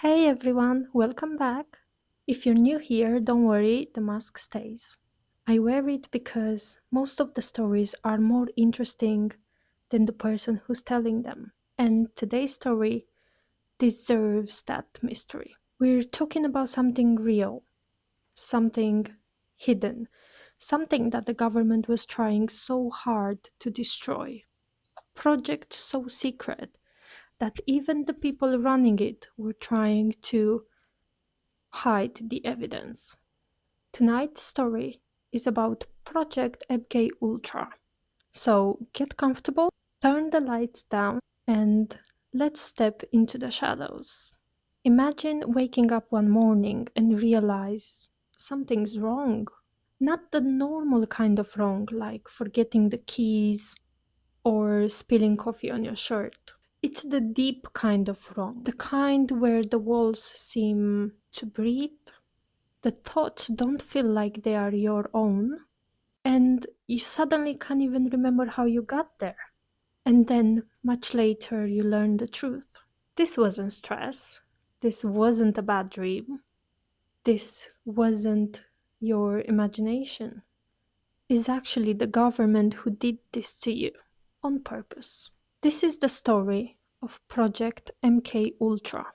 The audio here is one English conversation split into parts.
Hey everyone, welcome back. If you're new here, don't worry, the mask stays. I wear it because most of the stories are more interesting than the person who's telling them. And today's story deserves that mystery. We're talking about something real, something hidden, something that the government was trying so hard to destroy. A project so secret that even the people running it were trying to hide the evidence. Tonight's story is about Project MKUltra. So get comfortable, turn the lights down, and let's step into the shadows. Imagine waking up one morning and realize something's wrong. Not the normal kind of wrong, like forgetting the keys or spilling coffee on your shirt. It's the deep kind of wrong, the kind where the walls seem to breathe. The thoughts don't feel like they are your own, and you suddenly can't even remember how you got there. And then, much later, you learn the truth. This wasn't stress. This wasn't a bad dream. This wasn't your imagination. It's actually the government who did this to you on purpose. This is the story of Project MK Ultra,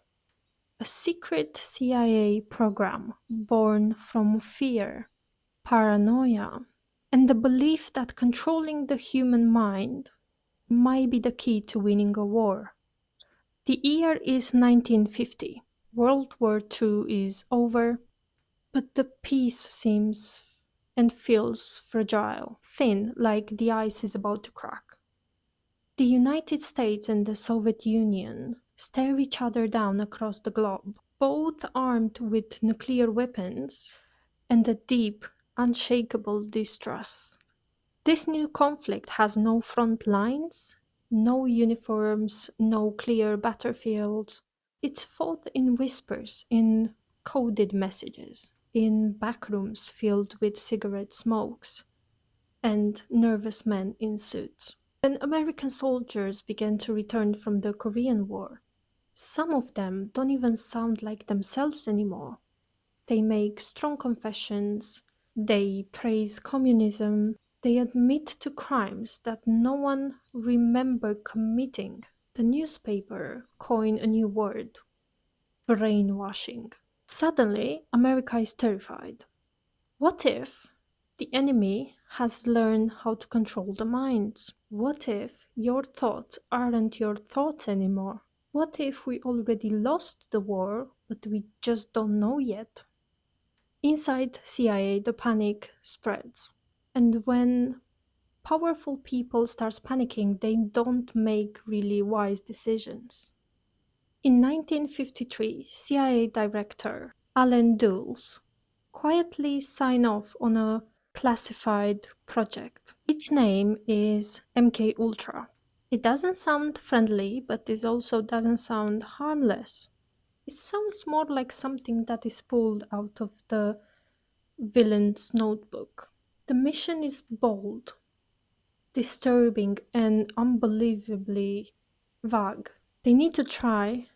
a secret CIA program born from fear, paranoia, and the belief that controlling the human mind might be the key to winning a war. The year is 1950. World War II is over, but the peace seems and feels fragile, thin, like the ice is about to crack. The United States and the Soviet Union stare each other down across the globe, both armed with nuclear weapons and a deep, unshakable distrust. This new conflict has no front lines, no uniforms, no clear battlefield. It's fought in whispers, in coded messages, in backrooms filled with cigarette smokes, and nervous men in suits. When American soldiers began to return from the Korean War, some of them don't even sound like themselves anymore. They make strong confessions, they praise communism, they admit to crimes that no one remembered committing. The newspaper coined a new word: brainwashing. Suddenly, America is terrified. What if the enemy has learned how to control the minds? What if your thoughts aren't your thoughts anymore? What if we already lost the war, but we just don't know yet? Inside CIA, the panic spreads. And when powerful people start panicking, they don't make really wise decisions. In 1953, CIA Director Allen Dulles quietly signed off on a classified project. Its name is MK Ultra. It doesn't sound friendly, but it also doesn't sound harmless. It sounds more like something that is pulled out of the villain's notebook. The mission is bold, disturbing, and unbelievably vague. They need to try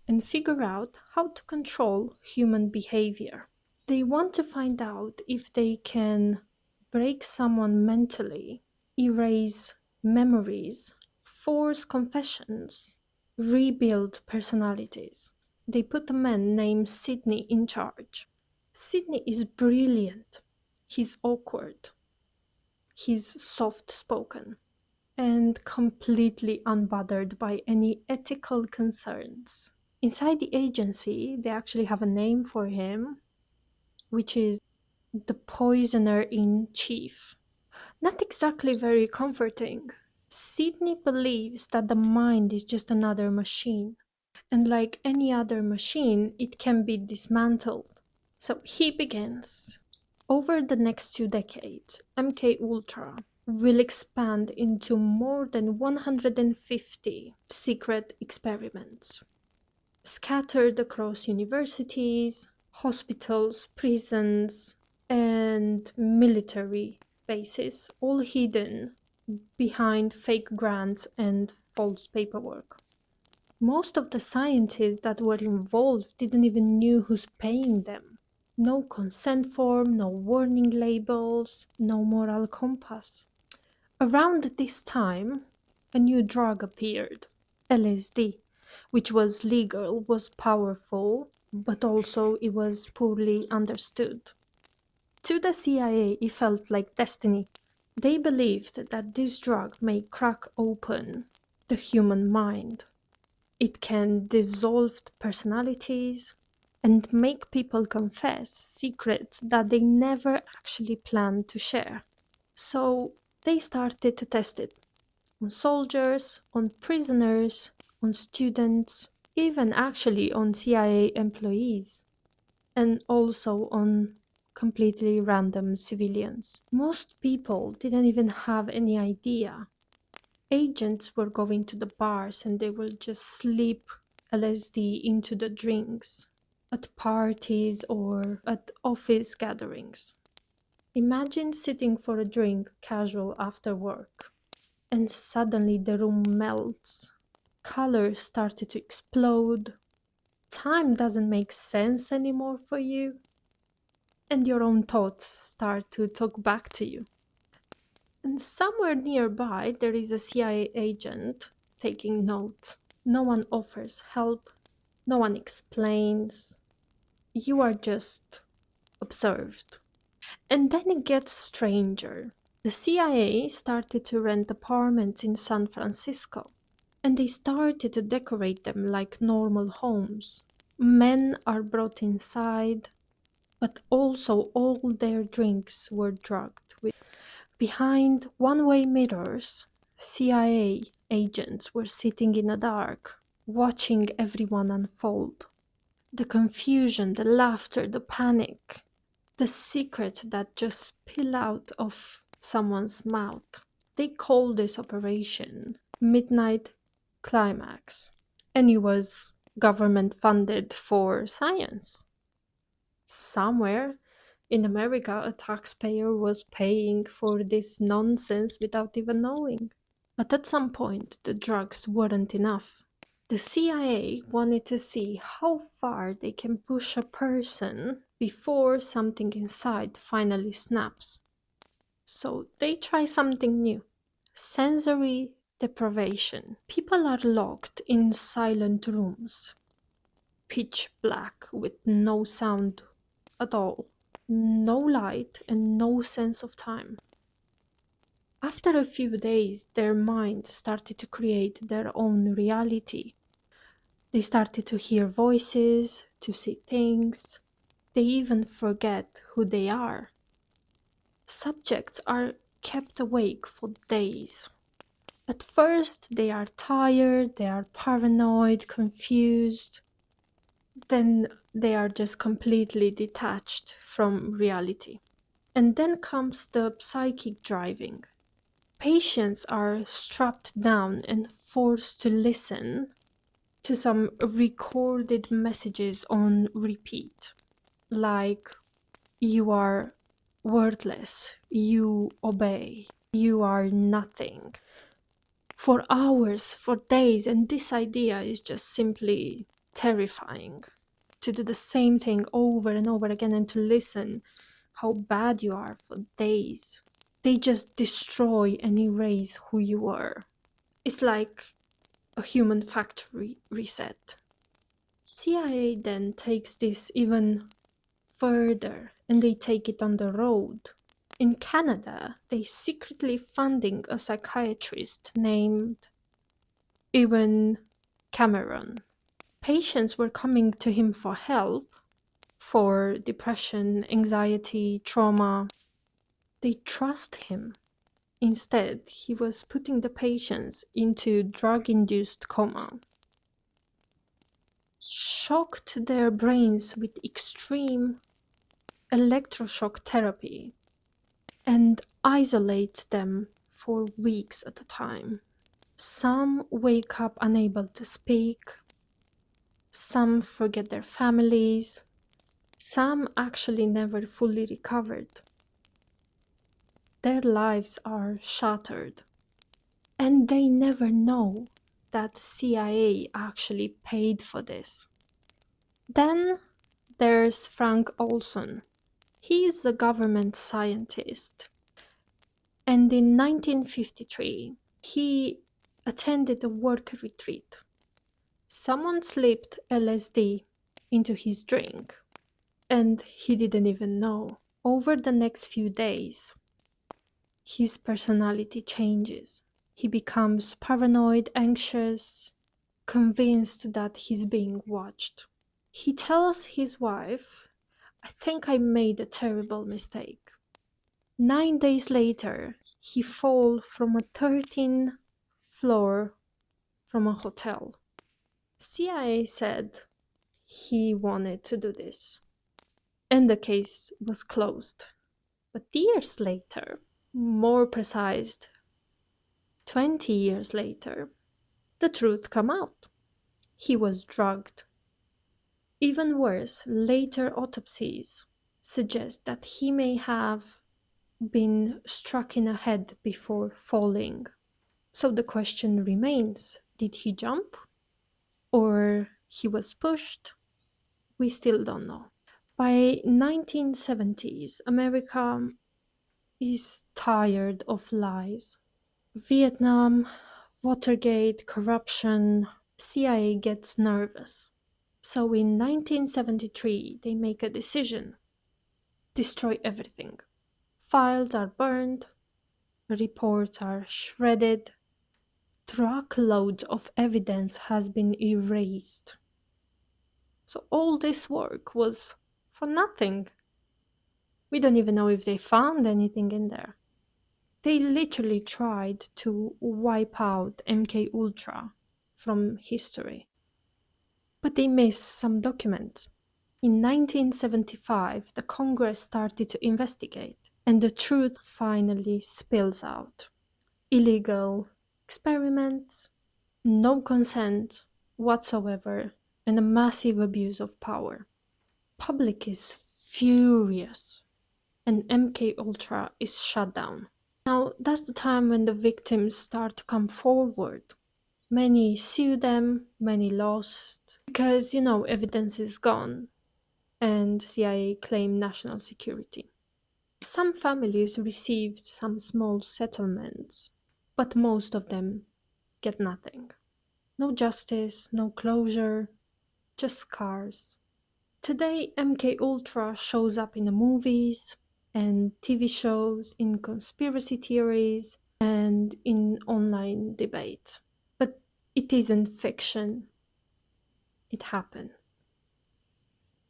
and figure out how to control human behavior. They want to find out if they can break someone mentally, erase memories, force confessions, rebuild personalities. They put a man named Sidney in charge. Sidney is brilliant. He's awkward. He's soft spoken and completely unbothered by any ethical concerns. Inside the agency, they actually have a name for him, which is the poisoner in chief. Not exactly very comforting. Sidney believes that the mind is just another machine, and like any other machine, it can be dismantled. So he begins. Over the next 2 decades, MK Ultra will expand into more than 150 secret experiments, scattered across universities, hospitals, prisons, and military bases, all hidden behind fake grants and false paperwork. Most of the scientists that were involved didn't even knew who's paying them. No consent form, no warning labels, no moral compass. Around this time, a new drug appeared, LSD, which was legal, was powerful, but also it was poorly understood. To the CIA, it felt like destiny. They believed that this drug may crack open the human mind. It can dissolve personalities and make people confess secrets that they never actually planned to share. So they started to test it on soldiers, on prisoners, on students, even actually on CIA employees, and also on completely random civilians. Most people didn't even have any idea. Agents were going to the bars and they will just slip LSD into the drinks at parties or at office gatherings. Imagine sitting for a drink casual after work and suddenly the room melts. Colors started to explode. Time doesn't make sense anymore for you. And your own thoughts start to talk back to you. And somewhere nearby, there is a CIA agent taking notes. No one offers help, no one explains. You are just observed. And then it gets stranger. The CIA started to rent apartments in San Francisco, and they started to decorate them like normal homes. Men are brought inside, but also all their drinks were drugged. Behind one-way mirrors, CIA agents were sitting in the dark, watching everyone unfold. The confusion, the laughter, the panic, the secrets that just spill out of someone's mouth. They call this operation Midnight Climax, and it was government funded for science. Somewhere in America, a taxpayer was paying for this nonsense without even knowing. But at some point, the drugs weren't enough. The CIA wanted to see how far they can push a person before something inside finally snaps. So they try something new: sensory deprivation. People are locked in silent rooms, pitch black with no sound at all, no light, and no sense of time. After a few days, their minds started to create their own reality. They started to hear voices, to see things. They even forget who they are. Subjects are kept awake for days. At first, they are tired, they are paranoid, confused. Then they are just completely detached from reality. And then comes the psychic driving. Patients are strapped down and forced to listen to some recorded messages on repeat, like, you are worthless, you obey, you are nothing, for hours, for days. And this idea is just simply terrifying. To do the same thing over and over again and to listen how bad you are for days. They just destroy and erase who you were. It's like a human factory reset. CIA then takes this even further and they take it on the road. In Canada, they secretly funding a psychiatrist named Ewan Cameron. Patients were coming to him for help, for depression, anxiety, trauma. They trust him. Instead, he was putting the patients into drug-induced coma, shocked their brains with extreme electroshock therapy, and isolates them for weeks at a time. Some wake up unable to speak, some forget their families, some actually never fully recovered. Their lives are shattered, and they never know that CIA actually paid for this. Then there's Frank Olson. He's a government scientist. And in 1953, he attended a work retreat. Someone slipped LSD into his drink, and he didn't even know. Over the next few days, his personality changes. He becomes paranoid, anxious, convinced that he's being watched. He tells his wife, "I think I made a terrible mistake." 9 days later, he falls from a 13th floor from a hotel. CIA said he wanted to do this, and the case was closed. But years later, more precise, 20 years later, the truth came out. He was drugged. Even worse, later autopsies suggest that he may have been struck in the head before falling. So the question remains, did he jump? Or he was pushed? We still don't know. By 1970s, America is tired of lies. Vietnam, Watergate, corruption, CIA gets nervous. So in 1973, they make a decision. Destroy everything. Files are burned, reports are shredded, truckloads of evidence has been erased. So all this work was for nothing. We don't even know if they found anything in there. They literally tried to wipe out MKUltra from history. But they missed some documents. In 1975, the Congress started to investigate, and the truth finally spills out. Illegal experiments, no consent whatsoever, and a massive abuse of power. Public is furious, and MKUltra is shut down. Now, that's the time when the victims start to come forward. Many sue them, many lost, because, evidence is gone, and CIA claimed national security. Some families received some small settlements, but most of them get nothing. No justice, no closure, just scars. Today, MKUltra shows up in the movies and TV shows, in conspiracy theories, and in online debate. But it isn't fiction. It happened.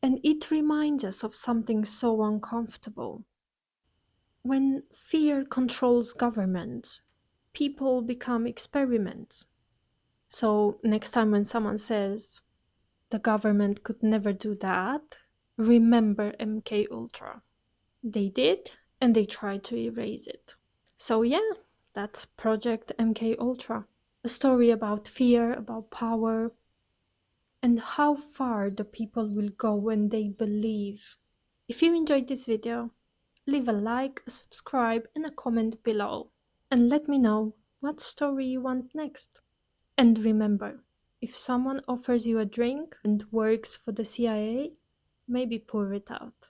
And it reminds us of something so uncomfortable. When fear controls government, people become experiments. So next time when someone says, the government could never do that, remember MKUltra. They did, and they tried to erase it. So yeah, that's Project MKUltra. A story about fear, about power, and how far the people will go when they believe. If you enjoyed this video, leave a like, a subscribe, and a comment below. And let me know what story you want next. And remember, if someone offers you a drink and works for the CIA, maybe pour it out.